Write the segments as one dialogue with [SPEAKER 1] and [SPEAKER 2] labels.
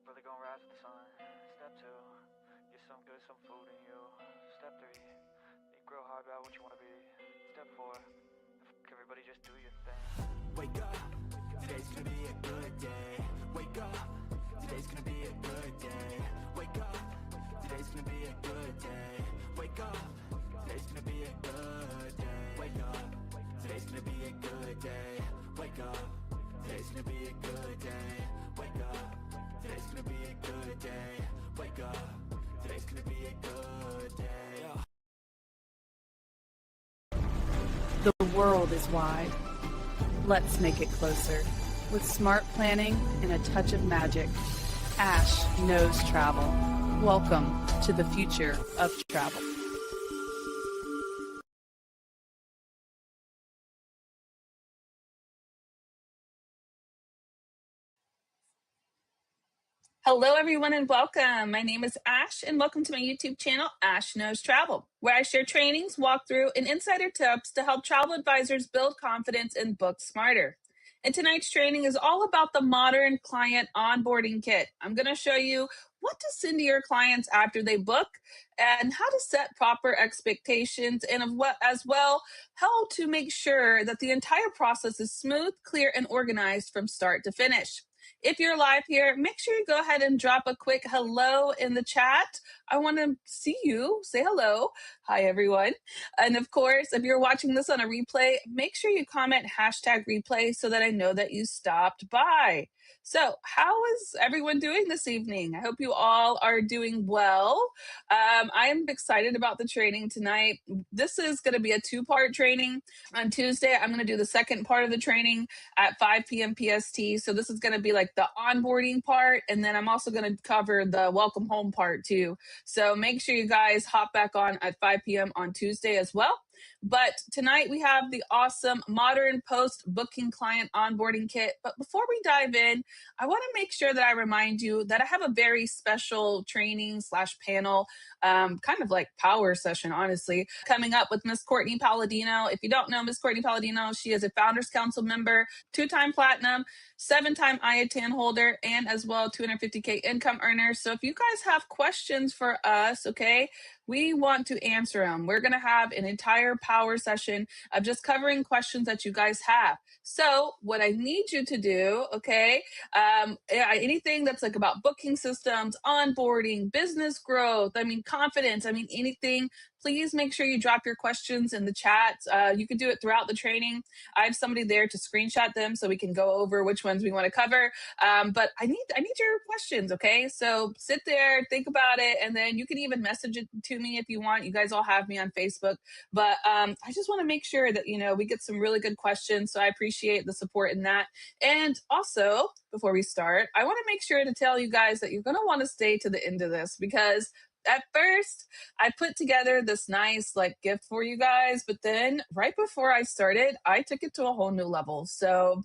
[SPEAKER 1] Brother gonna rise with the sun. Step 2, get some good, some food in you. Step 3, think real hard about what you wanna be. Step 4, everybody just do your thing.
[SPEAKER 2] Wake up, today's gonna be a good day. Wake up, today's gonna be a good day. Wake up, today's gonna be a good day. Wake up, today's gonna be a good day. Wake up, today's gonna be a good day. Wake up, today's gonna be a good day. Wake up, today's gonna be a good day. Wake up, today's gonna be a good day.
[SPEAKER 3] The world is wide. Let's make it closer. With smart planning and a touch of magic, Ash knows travel. Welcome to the future of travel. Hello, everyone, and welcome. My name is Ash, and welcome to my YouTube channel, Ash Knows Travel, where I share trainings, walkthrough, and insider tips to help travel advisors build confidence and book smarter. And tonight's training is all about the Modern Client Onboarding Kit. I'm going to show you what to send to your clients after they book and how to set proper expectations, and as well, how to make sure that the entire process is smooth, clear, and organized from start to finish. If you're live here, make sure you go ahead and drop a quick hello in the chat. I want to see you. Say hello. Hi, everyone. And of course, if you're watching this on a replay, make sure you comment #replay so that I know that you stopped by. So how is everyone doing this evening? I hope you all are doing well. I am excited about the training tonight. This is going to be a 2-part training. On Tuesday, I'm going to do the second part of the training at 5 p.m. PST. So this is going to be like the onboarding part. And then I'm also going to cover the welcome home part too. So make sure you guys hop back on at 5 p.m. on Tuesday as well. But tonight we have the awesome Modern Post Booking Client Onboarding Kit. But before we dive in, I want to make sure that I remind you that I have a very special training / panel, kind of like power session, honestly, coming up with Miss Courtney Palladino. If you don't know Miss Courtney Palladino, she is a Founders Council member, 2-time platinum, 7-time IATAN holder, and as well 250K income earner. So if you guys have questions for us, okay, we want to answer them. We're going to have an entire power session of just covering questions that you guys have. So what I need you to do, okay, anything that's like about booking systems, onboarding, business growth, confidence, anything, please make sure you drop your questions in the chat. You can do it throughout the training. I have somebody there to screenshot them so we can go over which ones we want to cover. But I need your questions, okay? So sit there, think about it, and then you can even message it to me if you want. You guys all have me on Facebook. But I just want to make sure that, we get some really good questions. So I appreciate the support in that. And also, before we start, I want to make sure to tell you guys that you're going to want to stay to the end of this, because at first I put together this nice gift for you guys, but then right before I started, I took it to a whole new level. So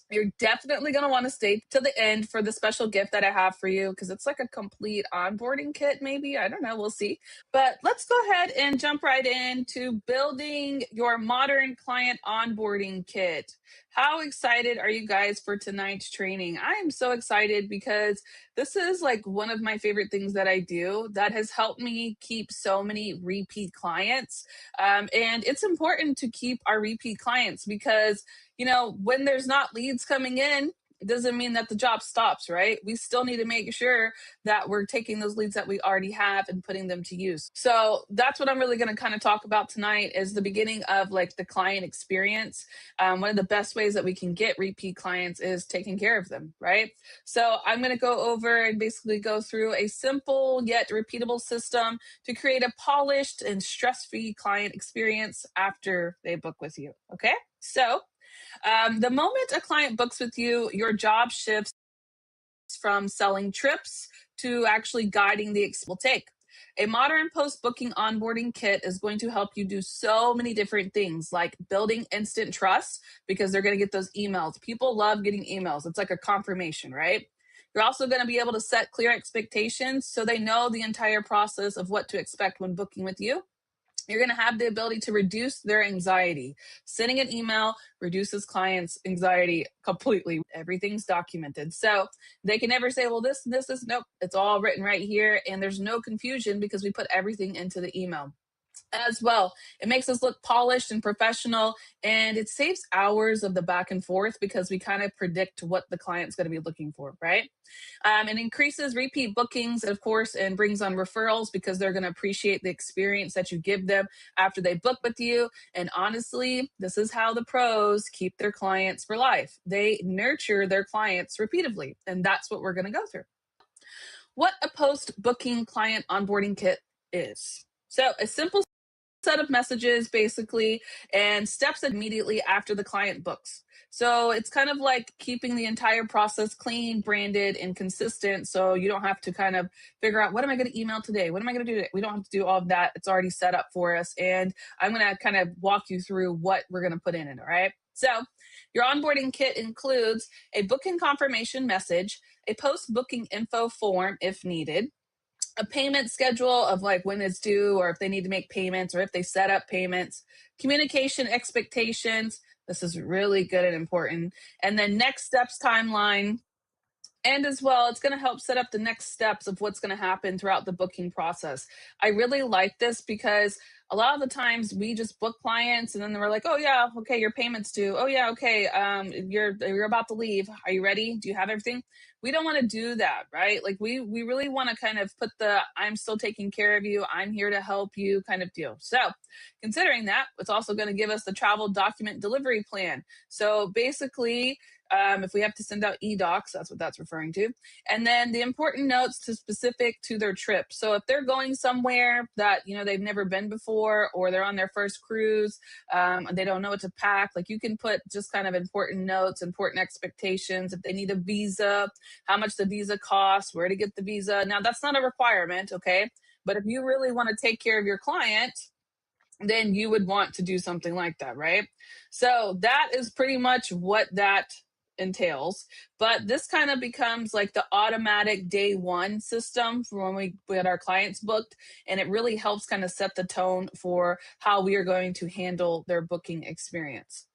[SPEAKER 3] you're definitely going to want to stay to the end for the special gift that I have for you, because it's like a complete onboarding kit, maybe. I don't know. We'll see. But let's go ahead and jump right into building your Modern Client Onboarding Kit. How excited are you guys for tonight's training? I am so excited because this is like one of my favorite things that I do that has helped me keep so many repeat clients. And it's important to keep our repeat clients because when there's not leads coming in, it doesn't mean that the job stops, right? We still need to make sure that we're taking those leads that we already have and putting them to use. So that's what I'm really going to kind of talk about tonight, is the beginning of the client experience. One of the best ways that we can get repeat clients is taking care of them, right? So I'm going to go over and basically go through a simple yet repeatable system to create a polished and stress-free client experience after they book with you, okay? So the moment a client books with you, your job shifts from selling trips to actually guiding the will take. A modern post-booking onboarding kit is going to help you do so many different things, like building instant trust, because they're going to get those emails. People love getting emails. It's like a confirmation, right? You're also going to be able to set clear expectations so they know the entire process of what to expect when booking with you. You're going to have the ability to reduce their anxiety. Sending an email reduces clients' anxiety completely. Everything's documented. So they can never say, well, this, nope, it's all written right here. And there's no confusion because we put everything into the email as well. It makes us look polished and professional, and it saves hours of the back and forth because we kind of predict what the client's going to be looking for, right? It increases repeat bookings, of course, and brings on referrals because they're going to appreciate the experience that you give them after they book with you. And honestly, this is how the pros keep their clients for life. They nurture their clients repeatedly, and that's what we're going to go through. What a post-booking client onboarding kit is. So a simple set of messages basically and steps immediately after the client books. So it's kind of like keeping the entire process clean, branded, and consistent. So you don't have to kind of figure out, what am I going to email today? What am I going to do today? We don't have to do all of that. It's already set up for us. And I'm going to kind of walk you through what we're going to put in it. All right. So your onboarding kit includes a booking confirmation message, a post-booking info form if needed, a payment schedule of like when it's due or if they need to make payments or if they set up payments, communication expectations. This is really good and important. And then next steps timeline. And as well, it's going to help set up the next steps of what's going to happen throughout the booking process. I really like this because a lot of the times we just book clients and then we're like, oh yeah, okay, your payment's due. Oh yeah, okay, you're about to leave. Are you ready? Do you have everything? We don't want to do that, right? Like we really want to kind of put the I'm still taking care of you, I'm here to help you kind of deal. So considering that, it's also going to give us the travel document delivery plan. So basically, if we have to send out e-docs, that's what that's referring to. And then the important notes to specific to their trip. So if they're going somewhere that, they've never been before, or they're on their first cruise, they don't know what to pack, like you can put just kind of important notes, important expectations. If they need a visa, how much the visa costs, where to get the visa. Now that's not a requirement, okay? But if you really want to take care of your client, then you would want to do something like that, right? So that is pretty much what that entails. But this kind of becomes like the automatic day one system for when we get our clients booked. And it really helps kind of set the tone for how we are going to handle their booking experience.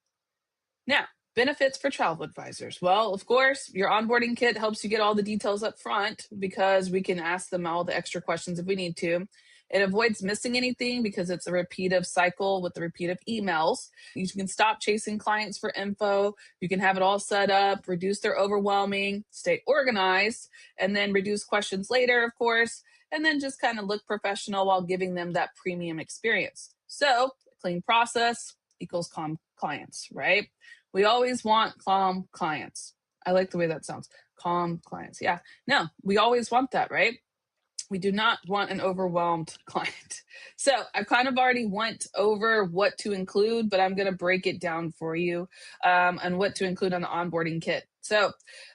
[SPEAKER 3] Now, benefits for travel advisors. Well, of course, your onboarding kit helps you get all the details up front because we can ask them all the extra questions if we need to. It avoids missing anything because it's a repeative cycle with the repeative emails. You can stop chasing clients for info. You can have it all set up, reduce their overwhelming, stay organized, and then reduce questions later, of course, and then just kind of look professional while giving them that premium experience. So, clean process equals calm clients, right? We always want calm clients. I like the way that sounds. Calm clients. Yeah. No, we always want that, right? We do not want an overwhelmed client. So I kind of already went over what to include, but I'm going to break it down for you and what to include on the onboarding kit. So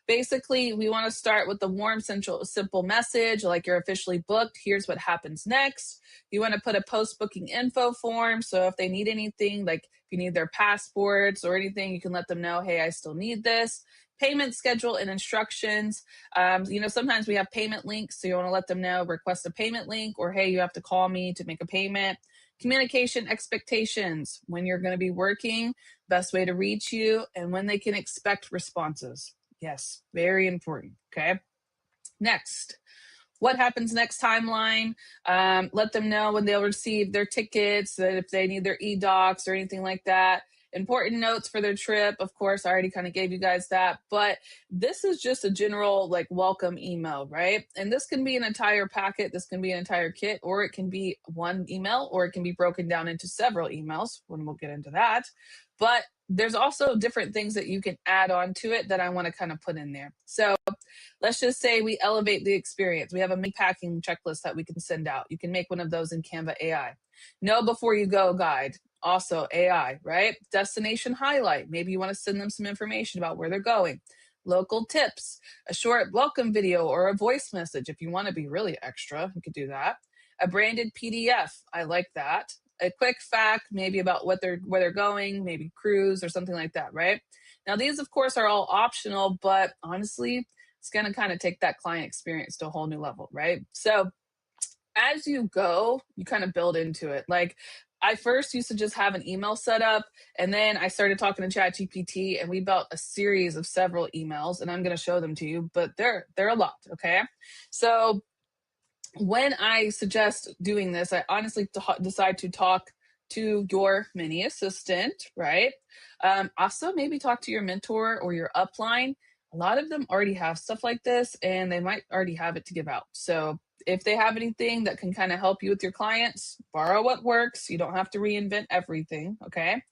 [SPEAKER 3] basically, we want to start with the warm, simple message, like you're officially booked. Here's what happens next. You want to put a post-booking info form. So if they need anything, like if you need their passports or anything, you can let them know, hey, I still need this. Payment schedule and instructions. Sometimes we have payment links, so you want to let them know, request a payment link, or hey, you have to call me to make a payment. Communication expectations, when you're going to be working, best way to reach you, and when they can expect responses. Yes, very important. Okay. Next, what happens next timeline. Let them know when they'll receive their tickets, that if they need their e-docs or anything like that. Important notes for their trip. Of course, I already kind of gave you guys that, but this is just a general like welcome email, right? And this can be an entire packet. This can be an entire kit, or it can be one email, or it can be broken down into several emails when we'll get into that. But there's also different things that you can add on to it that I want to kind of put in there. So let's just say we elevate the experience. We have a packing checklist that we can send out. You can make one of those in Canva AI. Know before you go guide. Also AI, right? Destination highlight. Maybe you want to send them some information about where they're going. Local tips, a short welcome video or a voice message. If you want to be really extra, you could do that. A branded PDF. I like that. A quick fact, maybe about where they're going, maybe cruise or something like that, right? Now, these, of course, are all optional, but honestly, it's going to kind of take that client experience to a whole new level, right? So as you go, you kind of build into it. Like I first used to just have an email set up, and then I started talking to ChatGPT, and we built a series of several emails, and I'm going to show them to you, but they're a lot, okay? So when I suggest doing this, I honestly decide to talk to your mini assistant, right? Also, maybe talk to your mentor or your upline. A lot of them already have stuff like this, and they might already have it to give out. So if they have anything that can kind of help you with your clients, borrow what works. You don't have to reinvent everything, okay?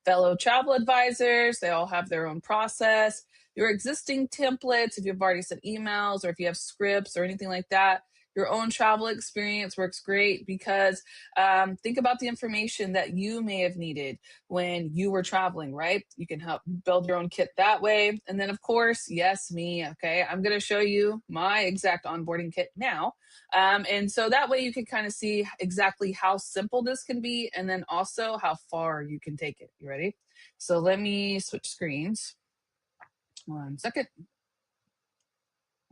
[SPEAKER 3] Fellow travel advisors, they all have their own process. Your existing templates, if you've already sent emails or if you have scripts or anything like that, your own travel experience works great because think about the information that you may have needed when you were traveling, right? You can help build your own kit that way. And then, of course, yes, me, okay, I'm going to show you my exact onboarding kit now. And so that way you can kind of see exactly how simple this can be and then also how far you can take it. You ready? So let me switch screens. 1 second.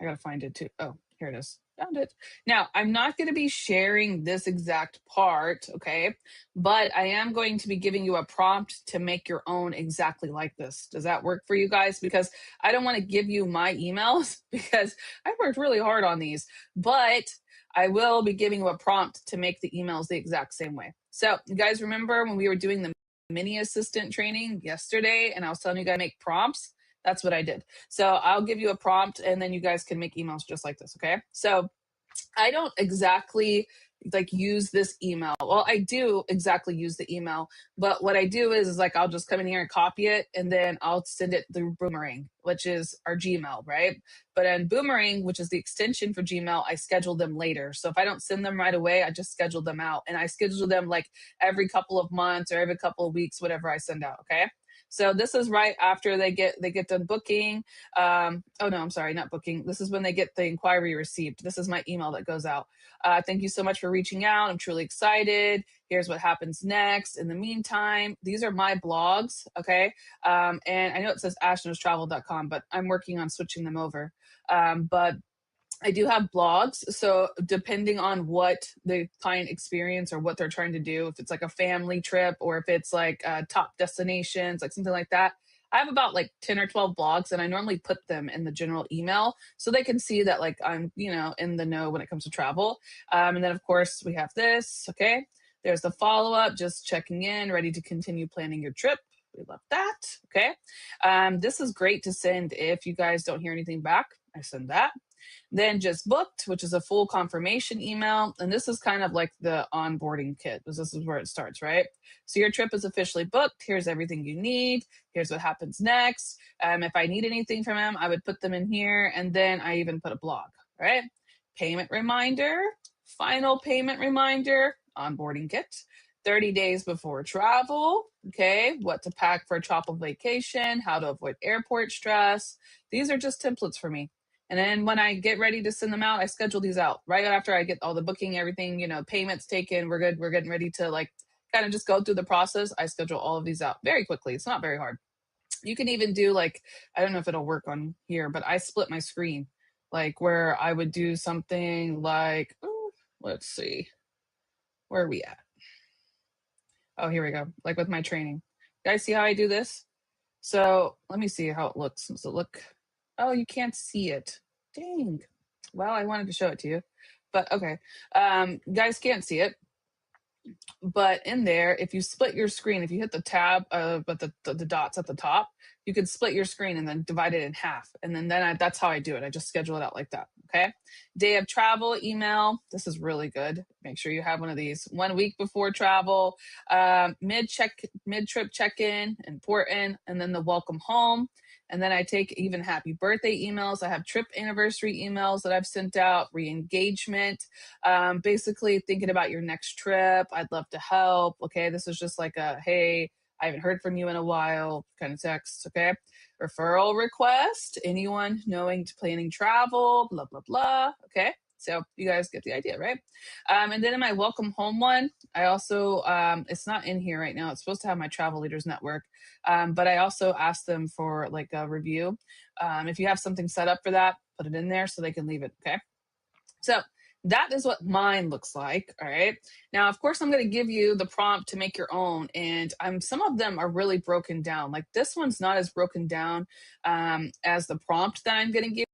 [SPEAKER 3] I gotta find it too. Oh, here it is. Found it. Now, I'm not going to be sharing this exact part, okay? But I am going to be giving you a prompt to make your own exactly like this. Does that work for you guys? Because I don't want to give you my emails because I worked really hard on these, but I will be giving you a prompt to make the emails the exact same way. So you guys remember when we were doing the mini assistant training yesterday and I was telling you guys to make prompts? That's what I did. So I'll give you a prompt and then you guys can make emails just like this, okay? So I don't exactly like use this email. Well, I do exactly use the email, but what I do is like I'll just come in here and copy it and then I'll send it through Boomerang, which is our Gmail, right? But in Boomerang, which is the extension for Gmail, I schedule them later. So if I don't send them right away, I just schedule them out and I schedule them like every couple of months or every couple of weeks, whatever I send out, okay? So this is right after they get done booking. Oh no, I'm sorry, not booking. This is when they get the inquiry received. This is my email that goes out. Thank you so much for reaching out. I'm truly excited. Here's what happens next. In the meantime, these are my blogs, okay? And I know it says ashknowstravel.com, but I'm working on switching them over. But I do have blogs. So depending on what the client experience or what they're trying to do, if it's like a family trip or if it's like top destinations, like something like that, I have about like 10 or 12 blogs and I normally put them in the general email so they can see that like I'm, in the know when it comes to travel. And then of course we have this, okay? There's the follow-up, just checking in, ready to continue planning your trip. We love that, okay? This is great to send if you guys don't hear anything back. I send that. Then just booked, which is a full confirmation email. And this is kind of like the onboarding kit, because this is where it starts, right? So your trip is officially booked. Here's everything you need. Here's what happens next. If I need anything from them, I would put them in here. And then I even put a blog, right? Payment reminder, final payment reminder, onboarding kit. 30 days before travel, okay? What to pack for a tropical vacation, how to avoid airport stress. These are just templates for me. And then when I get ready to send them out, I schedule these out right after I get all the booking, everything, payments taken. We're good. We're getting ready to like kind of just go through the process. I schedule all of these out very quickly. It's not very hard. You can even do like, I don't know if it'll work on here, but I split my screen like where I would do something like, let's see, where are we at? Oh, here we go. Like with my training. You guys see how I do this? So let me see how it looks. Does it look? Oh, you can't see it. Dang. Well, I wanted to show it to you, but okay. Guys can't see it. But in there, if you split your screen, if you hit the tab, but the dots at the top, you can split your screen and then divide it in half. And then that's how I do it. I just schedule it out like that. Okay. Day of travel email. This is really good. Make sure you have one of these. 1 week before travel, mid trip check-in, important. And then the welcome home. And then I take even happy birthday emails. I have trip anniversary emails that I've sent out, re-engagement, basically thinking about your next trip. I'd love to help. Okay, this is just like a, hey, I haven't heard from you in a while kind of text. Okay, referral request, anyone knowing to planning travel, blah, blah, blah. Okay. So you guys get the idea, right? And then in my welcome home one, I also, it's not in here right now. It's supposed to have my travel leaders network. But I also asked them for like a review. If you have something set up for that, put it in there so they can leave it. Okay. So That is what mine looks like. All right. Now, of course, I'm going to give you the prompt to make your own. And some of them are really broken down. Like this one's not as broken down as the prompt that I'm going to give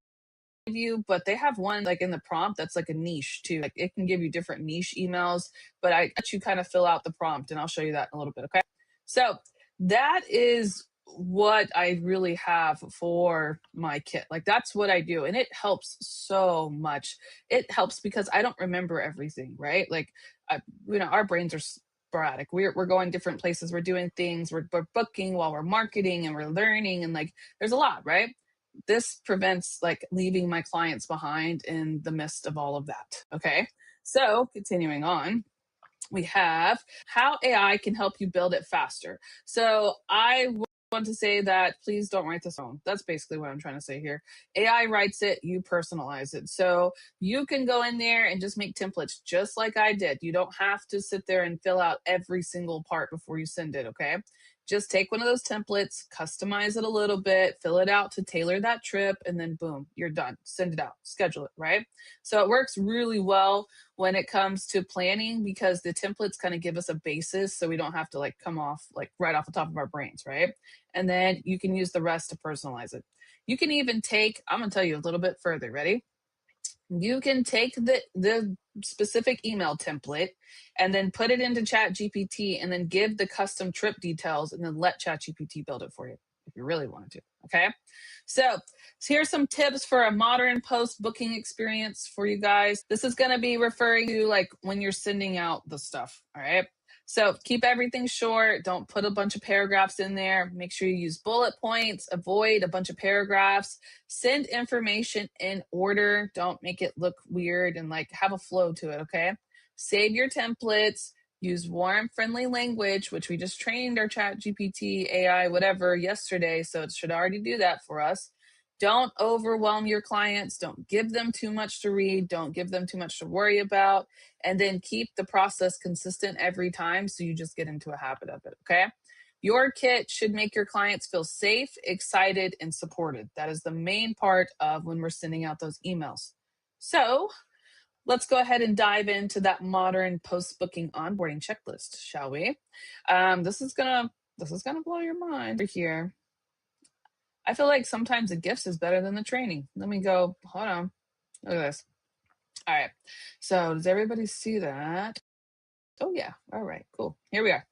[SPEAKER 3] you, but they have one like in the prompt that's like a niche too. Like it can give you different niche emails, but I let you kind of fill out the prompt and I'll show you that in a little bit. Okay. So that is what I really have for my kit. Like that's what I do. And it helps so much. It helps because I don't remember everything, right? Like, our brains are sporadic. We're going different places. We're doing things. We're booking while we're marketing and we're learning. And like, there's a lot, right? This prevents like leaving my clients behind in the midst of all of that. Okay. So continuing on, we have how AI can help you build it faster. So I want to say that please don't write this on. That's basically what I'm trying to say here. AI writes it, you personalize it. So you can go in there and just make templates just like I did. You don't have to sit there and fill out every single part before you send it, okay? Just take one of those templates, customize it a little bit, fill it out to tailor that trip, and then boom, you're done. Send it out, schedule it, right? So it works really well when it comes to planning because the templates kind of give us a basis so we don't have to like come off like right off the top of our brains, right? And then you can use the rest to personalize it. You can even take, I'm going to tell you a little bit further. Ready? You can take the specific email template and then put it into ChatGPT and then give the custom trip details and then let ChatGPT build it for you if you really wanted to. Okay. So here's some tips for a modern post booking experience for you guys. This is going to be referring to like when you're sending out the stuff. All right. So keep everything short. Don't put a bunch of paragraphs in there. Make sure you use bullet points. Avoid a bunch of paragraphs. Send information in order. Don't make it look weird and like have a flow to it. Okay. Save your templates. Use warm, friendly language, which we just trained our Chat GPT, AI, whatever, yesterday. So it should already do that for us. Don't overwhelm your clients. Don't give them too much to read. Don't give them too much to worry about. And then keep the process consistent every time so you just get into a habit of it. Okay. Your kit should make your clients feel safe, excited, and supported. That is the main part of when we're sending out those emails. So let's go ahead and dive into that modern post-booking onboarding checklist, shall we? This is gonna blow your mind right here. I feel like sometimes the gifts is better than the training. Let me go. Hold on. Look at this. All right. So does everybody see that? Oh yeah. All right. Cool. Here we are.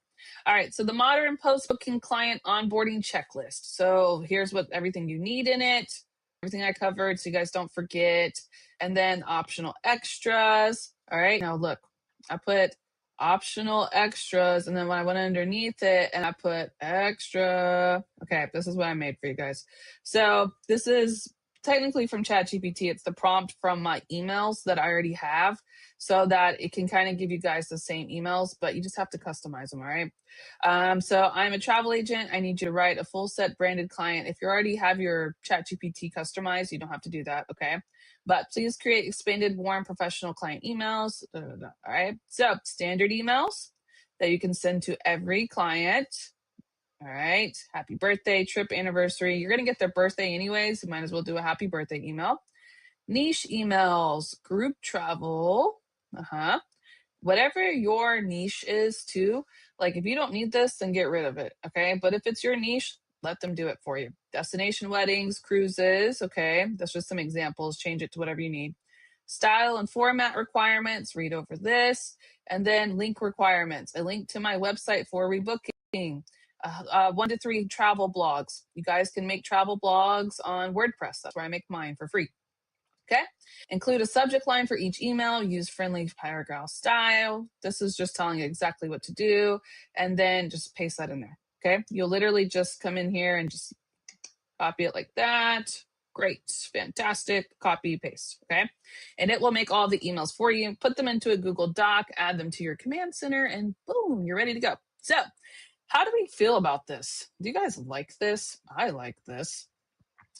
[SPEAKER 3] All right. So the modern post-booking client onboarding checklist. So here's what everything you need in it. Everything I covered, so you guys don't forget. And then optional extras. All right. Now look, I put optional extras, and then when I went underneath it and I put extra. Okay, this is what I made for you guys. So this is technically from ChatGPT. It's the prompt from my emails that I already have so that it can kind of give you guys the same emails, but you just have to customize them. All right. So I'm a travel agent. I need you to write a full set branded client. If you already have your ChatGPT customized, you don't have to do that. Okay. But please create expanded, warm, professional client emails. All right. So standard emails that you can send to every client. All right. Happy birthday, trip anniversary. You're going to get their birthday anyways. You might as well do a happy birthday email. Niche emails, group travel. Whatever your niche is too. Like if you don't need this, then get rid of it. Okay. But if it's your niche, let them do it for you. Destination weddings, cruises. Okay. That's just some examples. Change it to whatever you need. Style and format requirements. Read over this. And then link requirements. A link to my website for rebooking. 1 to 3 travel blogs. You guys can make travel blogs on WordPress. That's where I make mine for free. Okay. Include a subject line for each email. Use friendly paragraph style. This is just telling you exactly what to do. And then just paste that in there. Okay. You'll literally just come in here and just copy it like that. Great. Fantastic. Copy, paste. Okay. And it will make all the emails for you. Put them into a Google Doc, add them to your command center, and boom, you're ready to go. So how do we feel about this? Do you guys like this? I like this.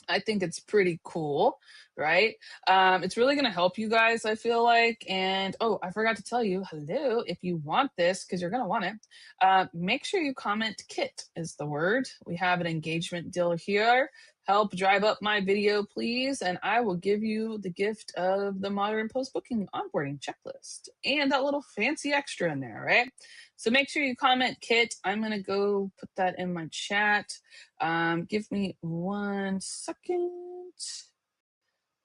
[SPEAKER 3] I think it's pretty cool, right? It's really going to help you guys, I feel like. And oh, I forgot to tell you, hello, if you want this, because you're going to want it, make sure you comment kit is the word. We have an engagement deal here. help drive up my video, please, and I will give you the gift of the Modern Post-Booking Onboarding Checklist and that little fancy extra in there, right? So make sure you comment Kit. I'm going to go put that in my chat. Give me 1 second.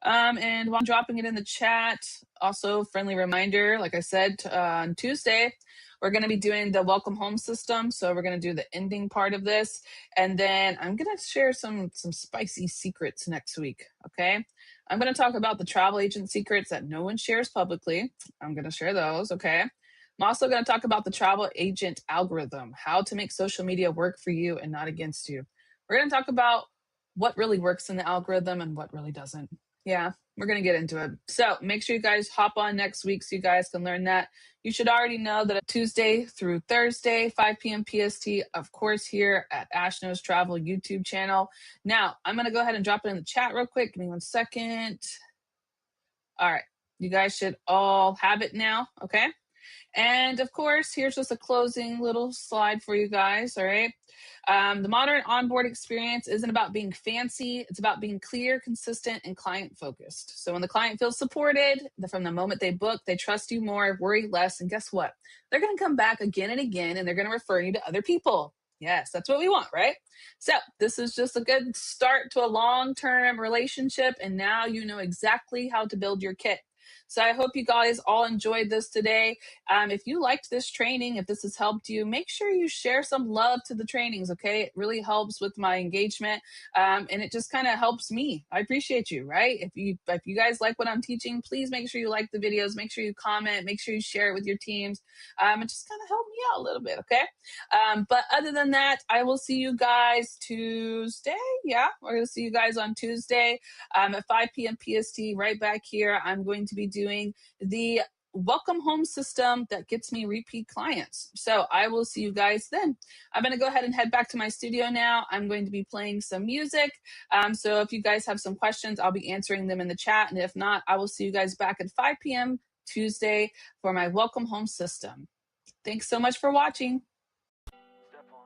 [SPEAKER 3] And while I'm dropping it in the chat, also friendly reminder, like I said, on Tuesday, we're going to be doing the welcome home system. So we're going to do the ending part of this. And then I'm going to share some spicy secrets next week. Okay. I'm going to talk about the travel agent secrets that no one shares publicly. I'm going to share those. Okay. I'm also going to talk about the travel agent algorithm, how to make social media work for you and not against you. We're going to talk about what really works in the algorithm and what really doesn't. Yeah, we're going to get into it. So make sure you guys hop on next week so you guys can learn that. You should already know that Tuesday through Thursday, 5 p.m. PST, of course, here at Ash Knows Travel YouTube channel. Now, I'm going to go ahead and drop it in the chat real quick. Give me 1 second. All right. You guys should all have it now. Okay. And of course, here's just a closing little slide for you guys. All right. The modern onboard experience isn't about being fancy. It's about being clear, consistent, and client focused. So when the client feels supported from the moment they book, they trust you more, worry less. And guess what? They're going to come back again and again, and they're going to refer you to other people. Yes, that's what we want, right? So this is just a good start to a long-term relationship. And now you know exactly how to build your kit. So I hope you guys all enjoyed this today. If you liked this training, if this has helped you, make sure you share some love to the trainings, okay? It really helps with my engagement, and it just kind of helps me. I appreciate you, right? If you guys like what I'm teaching, please make sure you like the videos, make sure you comment, make sure you share it with your teams. It just kind of help me out a little bit, okay? But other than that, I will see you guys Tuesday. Yeah, we're going to see you guys on Tuesday at 5 p.m. PST right back here. I'm going to be doing the welcome home system that gets me repeat clients. So I will see you guys then. I'm going to go ahead and head back to my studio now. I'm going to be playing some music. So if you guys have some questions, I'll be answering them in the chat. And if not, I will see you guys back at 5 p.m. Tuesday for my welcome home system. Thanks so much for watching.
[SPEAKER 1] Step 1,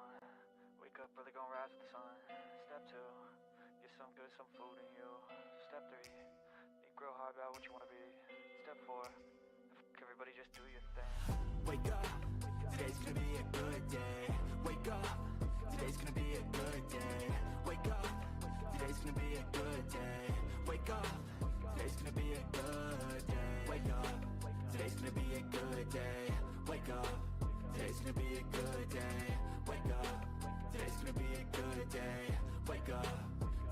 [SPEAKER 1] wake up early, gonna rise with the sun. Step 2, get some good, some food in you. Step 3, think real hard about what you wanna be. Step 4, everybody just do your thing.
[SPEAKER 2] Wake up, today's gonna be a good day. Wake up, today's gonna be a good day. Wake up, today's gonna be a good day. Wake up, today's gonna be a good day. Wake up, today's gonna be a good day. Wake up, today's gonna be a good day. Wake up, today's gonna be a good day. Wake up,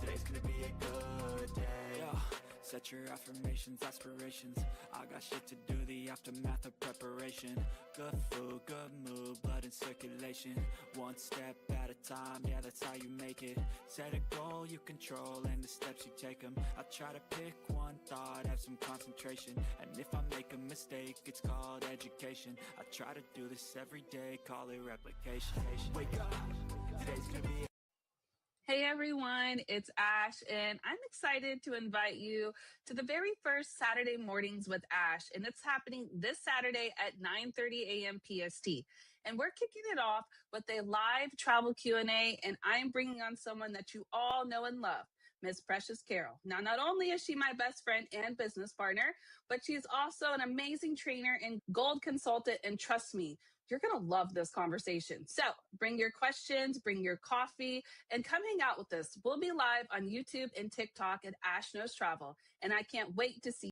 [SPEAKER 2] today's gonna be a good day. Yeah. Set your affirmations, aspirations. I got shit to do, the aftermath of preparation. Good food, good mood, blood in circulation. One step at a time, yeah, that's how you make it. Set a goal you control and the steps you take them. I try to pick one thought, have some concentration. And if I make a mistake, it's called education. I try to do this every day, call it replication. Wake up, today's gonna be
[SPEAKER 3] Hey everyone, it's Ash, and I'm excited to invite you to the very first Saturday Mornings with Ash, and it's happening this Saturday at 9:30 a.m. PST. And we're kicking it off with a live travel Q&A, and I'm bringing on someone that you all know and love, Miss Precious Carol. Now, not only is she my best friend and business partner, but she is also an amazing trainer and gold consultant, and trust me, you're going to love this conversation. So bring your questions, bring your coffee, and come hang out with us. We'll be live on YouTube and TikTok at Ash Knows Travel. And I can't wait to see